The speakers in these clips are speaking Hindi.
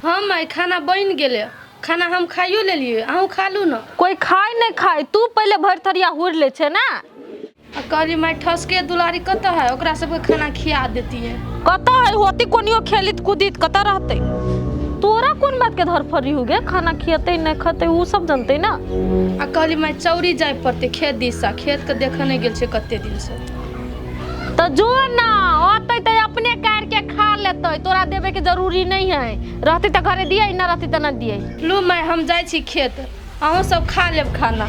हम माई खाना बन गेले, खाना हम खाइयो ले लिए, अहूँ खा लू ना। कोई खाए नहीं खाए, तू पहले भर थरिया हुर ले छे ना। कहली माई ठसके दुलारी कत है, ओकरा सबके खाना खिया देती है। कत है होती कोनियो खेलित कूदित कत रहते। तोरा कौन बात के धर फरी हो गे, खाना खियते नहीं खते वो सब जानते ना। कहली माई चौरी जाए पड़ते खेत दिशा, खेत के देखे नहीं गेल छे कते दिन से। तो जो ना होते तो अपने कार के खा लेते, तोरा देवे के जरूरी नहीं है। रहते तो घरे दिए, ना रहते तो ना दिए। लू माई हम जाए छी खेत, अहूँ सब खा लेब खाना।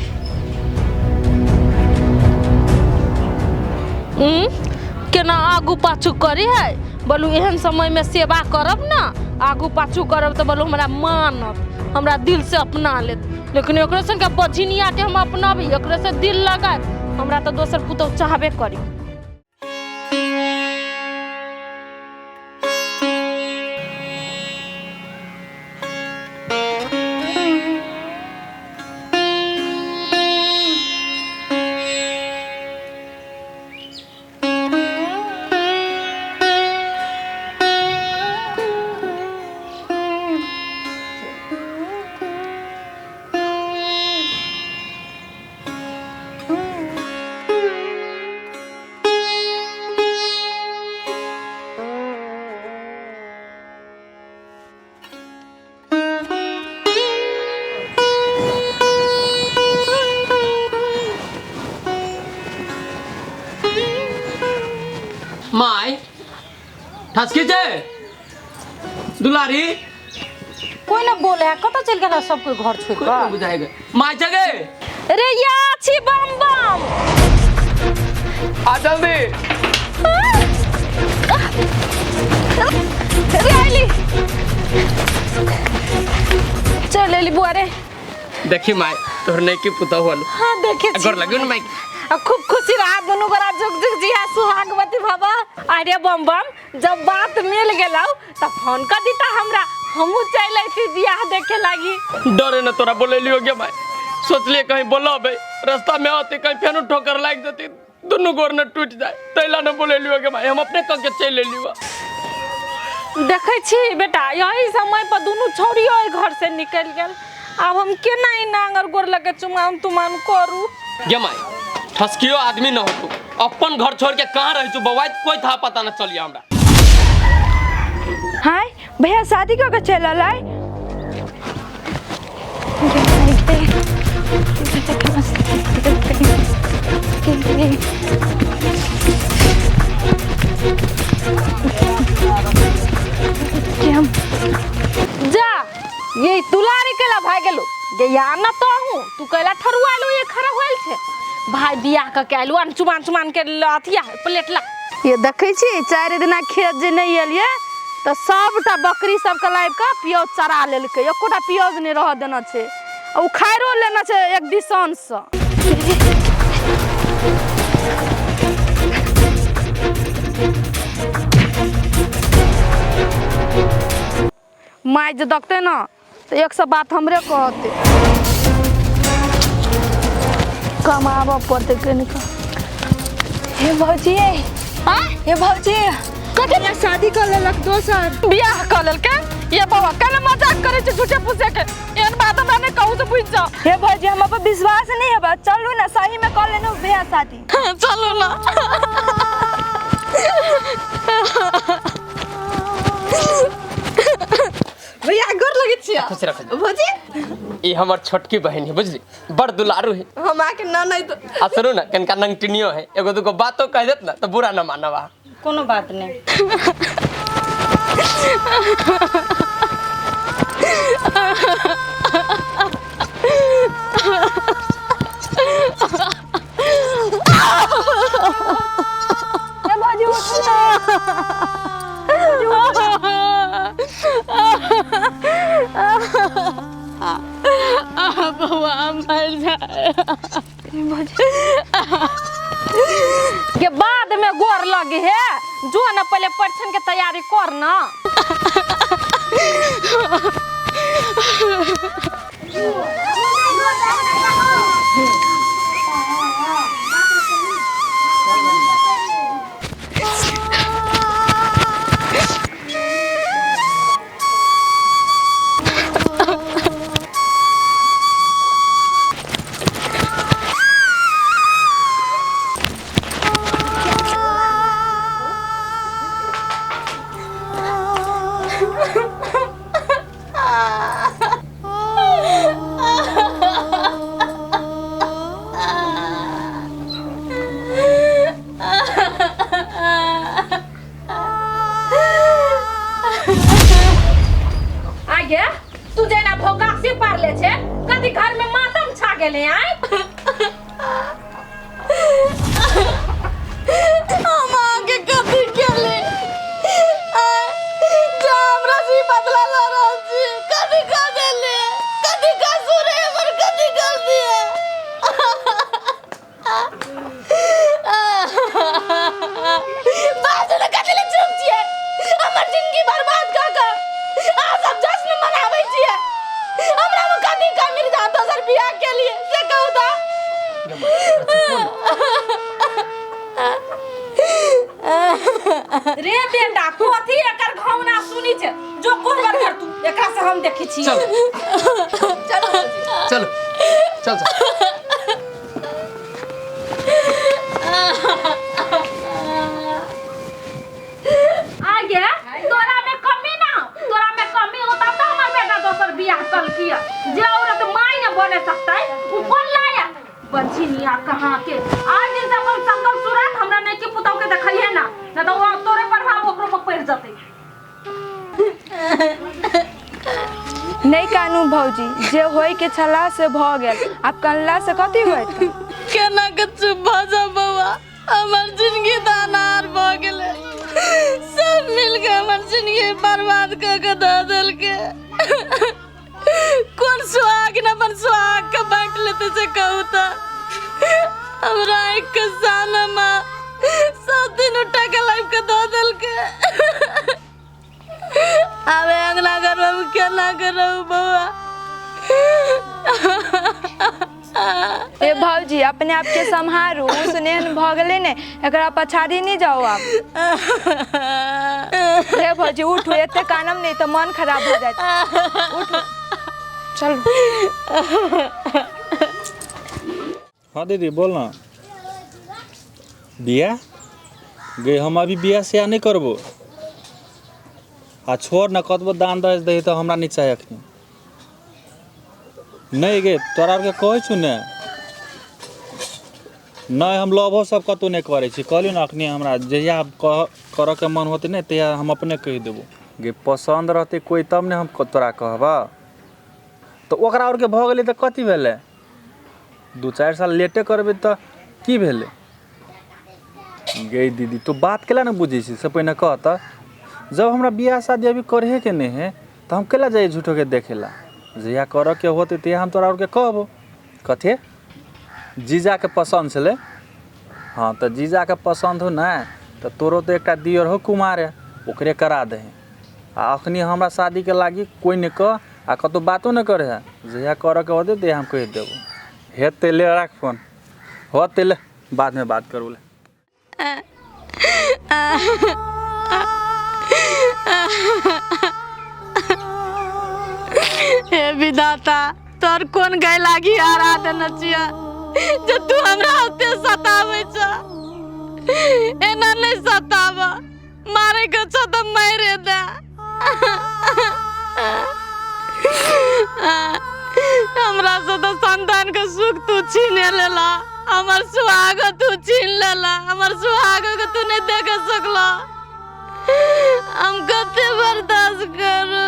केना आगू पाछू करी है बोलू, एहन समय में सेवा करब ना, आगू पाछू करब तो बोलू हमरा मानत, हमरा दिल से अपना लेत। लेकिन एकरे संग बझिनिया के हम अपनाबी, एकरे से दिल लगाए, हमरा तो दोसर पुतौ चाहबे करी। माई ठसकी जे दुलारी कोई ना बोले है, कत चल गेला सब कोई घर छोड़ के बुझाएगा। माई जगे रे या छी बम बम आ जल्दी। रे आइली चल एली बुआरे। देखी माई तोर नहीं की पुता होल। हां देखे छी अगर लगियो न माई खूब खुशी रहा, दोनों गोरा जुग जुग जिया सुहागवती भवा। अरे बम बम जब बात मिल गेलौ त फोन कर दीता हमरा, हमहू चल आइती बियाह देखे लागी। डरे न तोरा बोले लियो गे माई, सोचलिए कहीं बोलबे रास्ता में आते कहीं फेनो ठोकर लाग जती, दोनों गोर न टूट जाए, तैला न बोले लियो गे माई, हम अपने क के चल लेलियो। देखे छी बेटा यही समय पर दोनों छोड़ियो घर से निकल गेल, अब हम केना ई नांगर गोर लगे चुमान तुमान करू। गे माई ठसकियो आदमी न हो तू, अपन घर छोड़ के कहां रह तू बवाई, कोई था पता न चलिया हमरा। हाय भैया शादी कब चल लाई? जा ये तुलारी केला भाई गेलो गे या न तो हूं, तू केला ठरुआलो ये खरा होल छे भाई बियाह क के आलू चुमान चुमान के लथिया प्लेट ला। ये देखे छी 4 दिन खेत जे नहीं एलिए तो सबटा बकरी सब के लाइब के पियोज चरा लेलके, एकोटा पियोज नहीं रह देना छे, उ खाइरो लेना छे एक दिसन से। माई जे देखते ना तो 100 बात हमरे कहते, कमाब पड़ते कनिका। हे भौजी हां हे भौजी कते शादी कर लेलक, दोसर बियाह कर लेलके। ये बाबा कने मजाक करे छ झूठे पूछे के, एन बात हमरा ने कहू से पूछ जा। हे भौजी हम पर विश्वास नहीं है, चलू ना सही में कर लेनो भैया शादी। चलो ना भैया गोर लगे छिया। खुश रख भौजी ये हमर छोटकी बहन है, बुझली बड़ दुलारू है। हम आके ना नहीं तो आ सुनो ना कनका नंगटिनियो है, एगो दुगो बातो कह देत ना तो बुरा न मानवा। कोनो बात नहीं। ए भौजी बउआ मर जाए के बाद में गोर लगे है, जो ना पहले परीक्षण के तैयारी कर ना। आगे तू जेना भोगासी पार ले छे कदी घर में मातम छा गेले आय हम आगे कदी केले हमरा जी बदला ला रहल छी कदी का देले कदी का सुरे पर कदी कर दिए बाजू न कदी ले चुप छिए हमर जिंदगी बर्बाद कर कर आ सब जश्न मनाबै छिए हमरा में कदी का मिल जा दोसर बियाह के लिए से कहू ता रे बेटा कोथी एकर घौना सुनी छे जो कोहबर कर तू एकरा से हम देखै छी चल चल चल आगे तोरा में कमी ना तोरा में कमी होता तो हमर बेटा दोसर बियाह कल किया जे औरत माई न बने सकता है वो कौन लाया बंचिनिया कहां के आज दिन से अपन संकल्प सूरत हमरा नहीं के पुतौ के देखलिए ना न तो वो तोरे प्रभाव ओकरो पर पड़ जते नहीं कानू भौजी जे होय के छला से भ गेल अब कल्ला से कथी होइत केना के चुप भ जा बाबा हमर जिंदगी दानार भ गेले सब मिल के हमर जिंदगी बर्बाद क के द देल के कौन सुहाग न अपन सुहाग के बांट लेते से कहू त हमरा एक के सामने मां सब दिन उठा के लाइफ के द देल के अबे अंगना घर में केना करू बाबा ए भौजी अपने आप के संहारू सुनेन भ गेले ने एकरा पछाड़ी नहीं जाओ आप हे भौजी उठो एते कानम नहीं तो मन खराब हो जाए उठो चल हाँ दीदी बोल ना बिया गे हम अभी बिया से नहीं करबो आ छोड़ न कतबो दान दहेज दही तो हमरा नहीं चाहे अखनी नहीं गे तोरा के कहै छु ने नहीं हम लभो सब कतौ नहीं करे छी कहलियो ना अखनी हमरा जहिया कर के मन होते ने तहिया हम अपने कह देबो गे पसंद रहते कोई तब ने हम तोरा कहबा तो ओकरा और के भ गेलै त कथि भेलै 2-4 साल लेटे करबे त की भेलै गे दीदी तो बात केला न बुझै छी से पहिने कह त जब हमरा बियाह शादी अभी करे के नहीं है तो हम केला जाए झूठो के देखेला जहिया कर के होते तहिया हम तोरा और के कहबो कथे जीजा के पसंद छले हाँ तो जीजा के पसंद हो ना तो तोरो तो एक दियर हो कुमार है ओकरे करा दे आ अखनी हमरा शादी के लागी कोई ने कह आ कतो बातो न करे है जहिया कर के होते तहिया हम कह देबो हेते ले राख फोन होते ले बाद में बात करू ले हे विधाता तोर कोन गए लागी आराधना छिया जो तू हमरा होते सतावे छ एना नहीं सतावा मारे के छ त मारे दे हमरा से तो संतान के सुख तू छीन लेला हमर सुहाग तू छीन लेला हमर सुहाग के तू नहीं देख सकला हम कते बर्दाश्त करू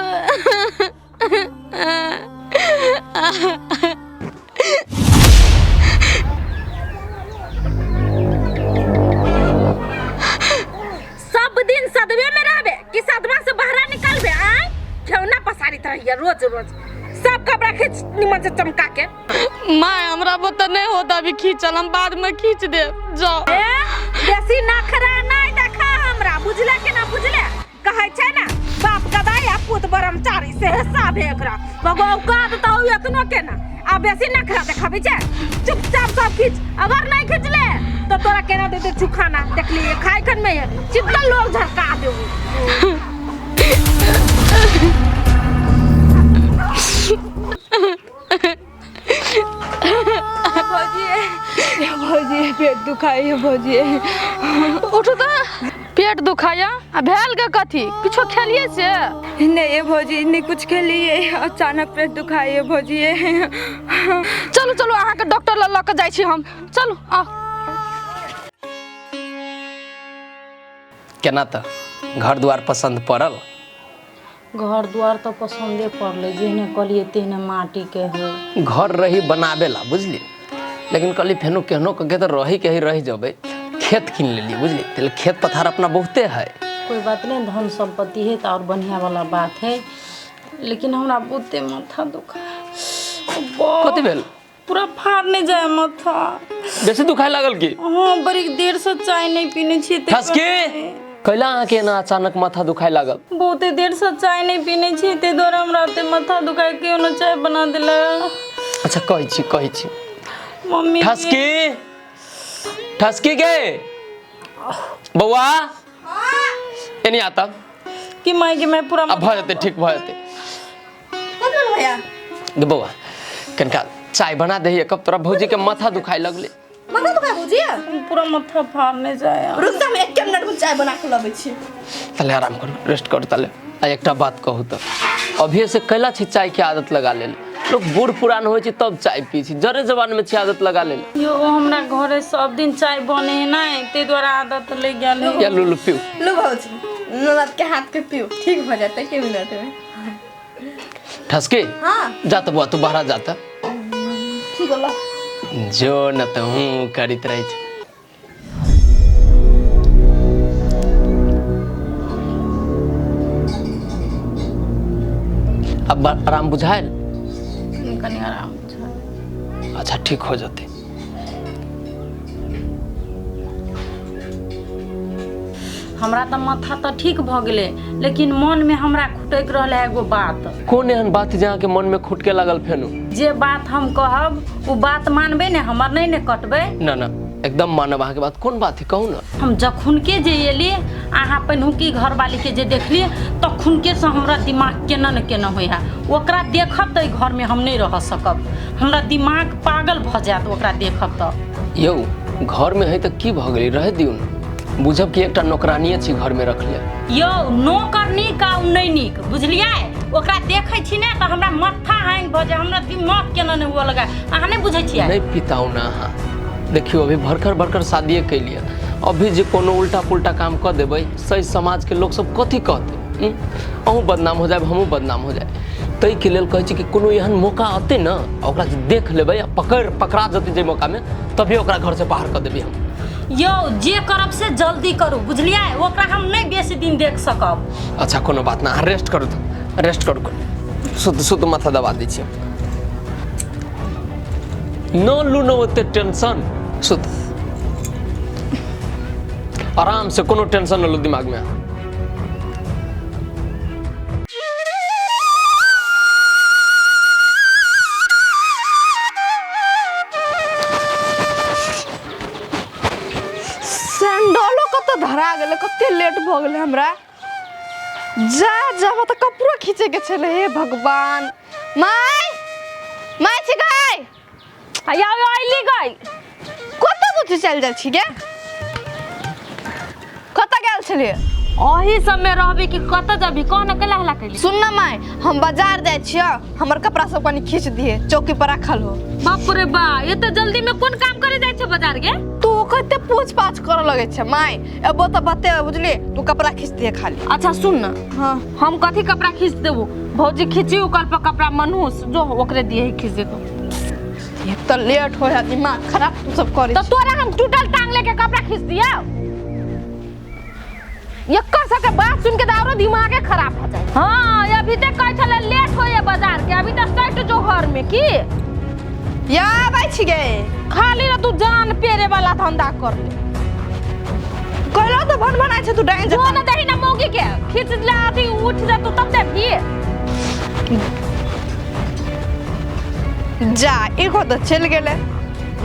सब दिन सदवे में रहबे कि सदवा से बाहर निकलबे आय खेवना पसारित रहिए रोज रोज सब कपड़ा खींच निमन से चमका के माय हमरा बता नहीं होता अभी खींचल हम बाद में खींच दे जाओ बेसी नखरा नहीं देखा हमरा बुझले के ना बुझले कहै छै ना बाप गदाई आ पुत ब्रह्मचारी से हिसाब है एकरा भगवान का तो एतनो के ना आ बेसी नखरा देखाबे छै चुपचाप सब खींच अगर नहीं खींचले तो तोरा केना देते चुखाना देख लिए खाए खन में चित्ता लोग झरका देबो भौजी पेट दुखाई है भौजी उठो तो पेट दुखाया आ भेल के कथी किछो खेलिए से? नहीं भौजी नहीं कुछ खेलिए, अचानक पेट दुखाइए भौजी। चलू चलू अहाँ के डॉक्टर लग के जाइ छी हम। चलू आ केना त घर द्वार पसंद पड़ल? घर द्वार तो पसंदे पड़ले, जेहने कहलिए तेहने माटी के है। घर रही बनावेला बुझली, लेकिन कहली फेनो केहनो के तो रही के ही रह जबे, खेत किन लेली बुझली। तेल खेत पथार अपना बहुते है। कोई बात नहीं, धन संपत्ति है तो और बढ़िया वाला बात है, लेकिन हमरा बहुते माथा दुखा है। कथी भेल? पूरा फाड़ने जाए माथा। बेसी दुखाए लागल की? हाँ, बड़ी देर से चाय नहीं पीने छी। ठसकी कैला आके ना अचानक माथा दुखाए लागल? बहुते देर से चाय नहीं पीने छी, ते द्वारा हमरा ते माथा दुखाए के न चाय बना देला। अच्छा कहै छी मम्मी ठसकी के बउआ एनी आता कि माई के मैं पूरा अब भ जते, ठीक भ जते। भैया गे बउआ कनका चाय बना दही, कब तोरा भौजी के माथा दुखाए लगले। माथा दुखाए भौजी? पूरा माथा फाड़ने जाए। रुक जा, हम 1 मिनट में चाय बना के लाबै छी। तले आराम करू, रेस्ट करू। तले आ एकटा बात कहू त, अभी से कैला छी चाय के आदत लगा ले। लोग बूढ़ पुरान हो तब चाय पी छी, जरे जवान में छी आदत लगा ले। यो हमरा घरे सब दिन चाय बने है ना, ते द्वारा आदत ले गेल है। या लुलु पियो। लो भौजी ननद के हाथ के पियो, ठीक हो जाता है के मिनट में। ठसके हाँ जात बुआ तू बाहर जाता। ठीक होला। जो न तो हूँ करित रही छ। अब आराम बुझायल? कनी आराम बुझायल। अच्छा ठीक हो जाते। हमरा तो माथा तो ठीक भ गेले, लेकिन मन में हमरा खुटक रहले एगो बात। कौन एहन बात जहाँ के मन में खुट के लागल फेनु? जे बात हम कहब वो बात मानबे ने, हमर नहीं ने कटबे। ना ना एकदम मानब अहाँ के बात। कौन बात है कहू ना। हम जखुन के जे एली अहाँ पहिनुकी घर वाली के जे देखली तखुन के से हमरा दिमाग केना न केना होय है। ओकरा देखब त घर में हम नहीं रह सकब, हमरा दिमाग पागल भ जात ओकरा देखब त। यौ घर में है त की भ गेली, रह दियौ न। बुझब कि एकटा नौकरानिये छी घर में रखले। यो नौकर नीक आ नहीं नीक बुझलियै? ओकरा देखै छी ने त हमरा माथा हैंग भ जाय, हमरा दिमाग केना न हुआ लगा। अहाँ नहीं बुझै छियै? नहीं पिताऊ ना अहाँ। देखियो अभी भरकर शादी के लिए, अभी जे कोनो उल्टा पुल्टा काम कर देबै, सही समाज के लोग सब कथी कहते? अहूँ बदनाम हो जाए, हमहूँ बदनाम हो जाए। तै के लेल कहै छी कि कोनो एहन मौका आते न, ओकरा जे देख लेबै आ पकड़ा जते जे मौका में, तभी ओकरा घर से बाहर कर देबै हम। यो जे करब से जल्दी करू बुझलियै? ओकरा हम नहीं बेसी दिन देख सकब। अच्छा कोनो बात ना, रेस्ट करू तो रेस्ट करू। शुद्ध माथा दबा दै छी। न लू न ओते टेंशन, शुद्ध आराम से, कोनो टेंशन न लो दिमाग में। सैंडलो को तो धरा गेले, कते लेट भ गेले हमरा। जा त कपड़ा खींचे के छले। हे भगवान, माय छी गई आया आइली गई। कत बुझ चल जा छी गे? कत गेल छले? अही सब में रहबी कि कत जबी? कौन अकेला हला कैली? सुन ना माय, हम बाजार जाय छियो, हमर कपड़ा सब कनी खींच दिए, चौकी पर रखल हो। बाप रे बा, ये तो जल्दी में कौन काम करे जाय छ बाजार गे? तू कते पूछ पाछ कर लगे छ माय? एबो त बते बुझली, तू कपड़ा खींच दिए खाली। अच्छा सुन ना, हां हम कथी कपड़ा खींच देबो? भौजी खींची कल पर कपड़ा मनहूस जो ओकरे दिए ही खींच देतो। ये तो लेट हो जा, दिमाग खराब तू सब करे। तो तोरा हम टूटल टांग लेके कपड़ा खींच दिया? यक्कर सके बात सुन के दारो दिमागे खराब हो जाए। हां अभी तक कह चले लेट हो ये बाजार के, अभी तक सेट जो घर में की या भाई छी गे। खाली ना तू जान पेरे वाला धंधा कर ले। कहलो तो भन बनाय छ तू डाइन जो ना दही ना मौगी के खींच ले, आती उठ जा तू तब दे भी। जा एको तो चल गेले।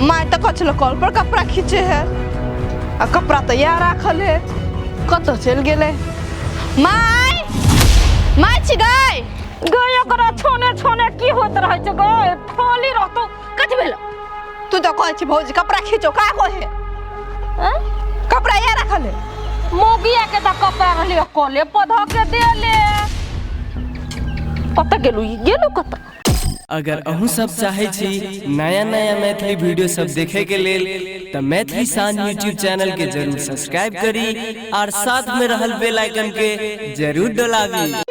माय तो कछलो कॉल पर कपड़ा खींचे है, आ कपड़ा तो यहाँ रखल है, कत चल गेले। माय छी गई। गयो करा छोने छोने की होत रहे छ गय ठोली रहतो। कथि भेल? तू तो कहै छी भौजी कपड़ा खींचो, का कहे? कपड़ा यहाँ रखल है। मोगिया के दा कपड़ा रहले कोले पधा के दे ले कत गेलू कत। अगर अहूँ सब चाहे छी नया नया मैथिली वीडियो सब देखे के लेल तो मैथिली साँझ यूट्यूब चैनल के जरूर सब्सक्राइब करी और साथ में रहल बेल आइकन के जरूर दबावी।